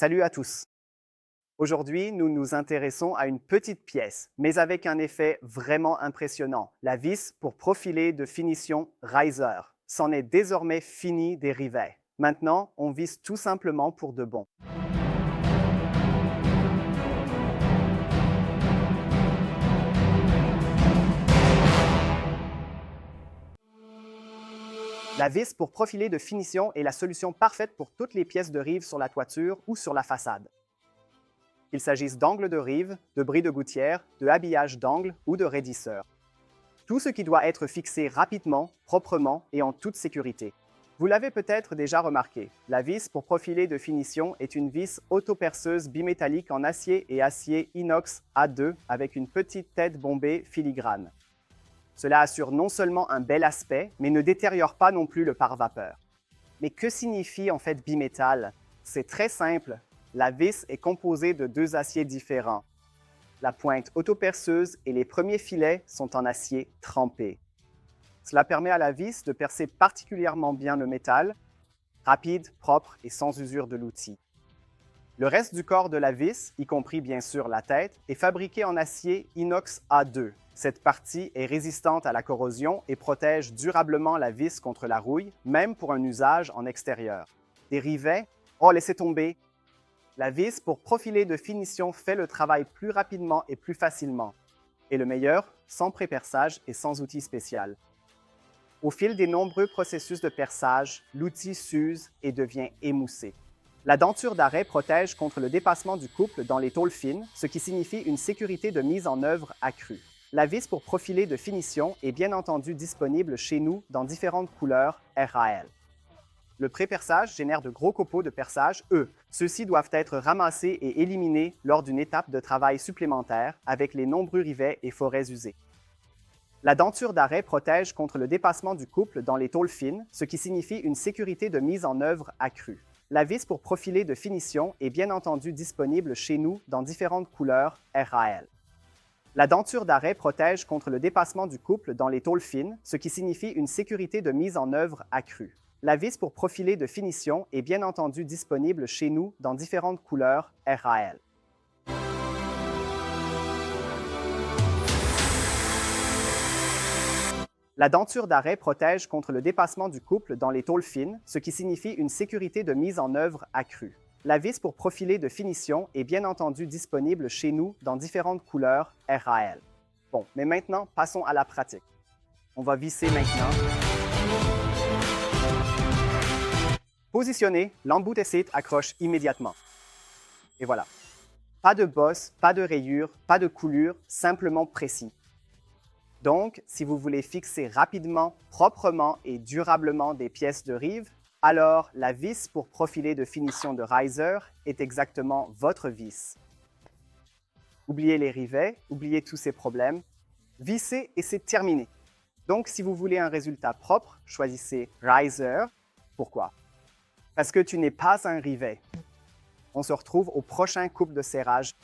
Salut à tous. Aujourd'hui, nous nous intéressons à une petite pièce, mais avec un effet vraiment impressionnant, la vis pour profiler de finition Riser. C'en est désormais fini des rivets. Maintenant, on vise tout simplement pour de bon. La vis pour profiler de finition est la solution parfaite pour toutes les pièces de rive sur la toiture ou sur la façade. Qu'il s'agisse d'angles de rive, de bris de gouttière, de habillage d'angle ou de raidisseur. Tout ce qui doit être fixé rapidement, proprement et en toute sécurité. Vous l'avez peut-être déjà remarqué, la vis pour profiler de finition est une vis autoperceuse bimétallique en acier et acier inox A2 avec une petite tête bombée filigrane. Cela assure non seulement un bel aspect, mais ne détériore pas non plus le pare-vapeur. Mais que signifie en fait bimétal? C'est très simple. La vis est composée de deux aciers différents. La pointe autoperceuse et les premiers filets sont en acier trempé. Cela permet à la vis de percer particulièrement bien le métal, rapide, propre et sans usure de l'outil. Le reste du corps de la vis, y compris bien sûr la tête, est fabriqué en acier inox A2. Cette partie est résistante à la corrosion et protège durablement la vis contre la rouille, même pour un usage en extérieur. Des rivets? Oh, laissez tomber! La vis pour profiler de finition fait le travail plus rapidement et plus facilement. Et le meilleur, sans pré-perçage et sans outil spécial. Au fil des nombreux processus de perçage, l'outil s'use et devient émoussé. La denture d'arrêt protège contre le dépassement du couple dans les tôles fines, ce qui signifie une sécurité de mise en œuvre accrue. La vis pour profiler de finition est bien entendu disponible chez nous dans différentes couleurs RAL. Le pré-perçage génère de gros copeaux de perçage, eux. Ceux-ci doivent être ramassés et éliminés lors d'une étape de travail supplémentaire avec les nombreux rivets et forêts usés. La denture d'arrêt protège contre le dépassement du couple dans les tôles fines, ce qui signifie une sécurité de mise en œuvre accrue. La vis pour profiler de finition est bien entendu disponible chez nous dans différentes couleurs RAL. La denture d'arrêt protège contre le dépassement du couple dans les tôles fines, ce qui signifie une sécurité de mise en œuvre accrue. La vis pour profiler de finition est bien entendu disponible chez nous dans différentes couleurs RAL. La denture d'arrêt protège contre le dépassement du couple dans les tôles fines, ce qui signifie une sécurité de mise en œuvre accrue. La vis pour profiler de finition est bien entendu disponible chez nous dans différentes couleurs RAL. Bon, mais maintenant, passons à la pratique. On va visser maintenant. Positionner, l'embout essai accroche immédiatement. Et voilà. Pas de bosse, pas de rayures, pas de coulure, simplement précis. Donc, si vous voulez fixer rapidement, proprement et durablement des pièces de rive, alors la vis pour profiler de finition de Riser est exactement votre vis. Oubliez les rivets, oubliez tous ces problèmes. Vissez et c'est terminé. Donc, si vous voulez un résultat propre, choisissez Riser. Pourquoi? Parce que tu n'es pas un rivet. On se retrouve au prochain coupe de serrage.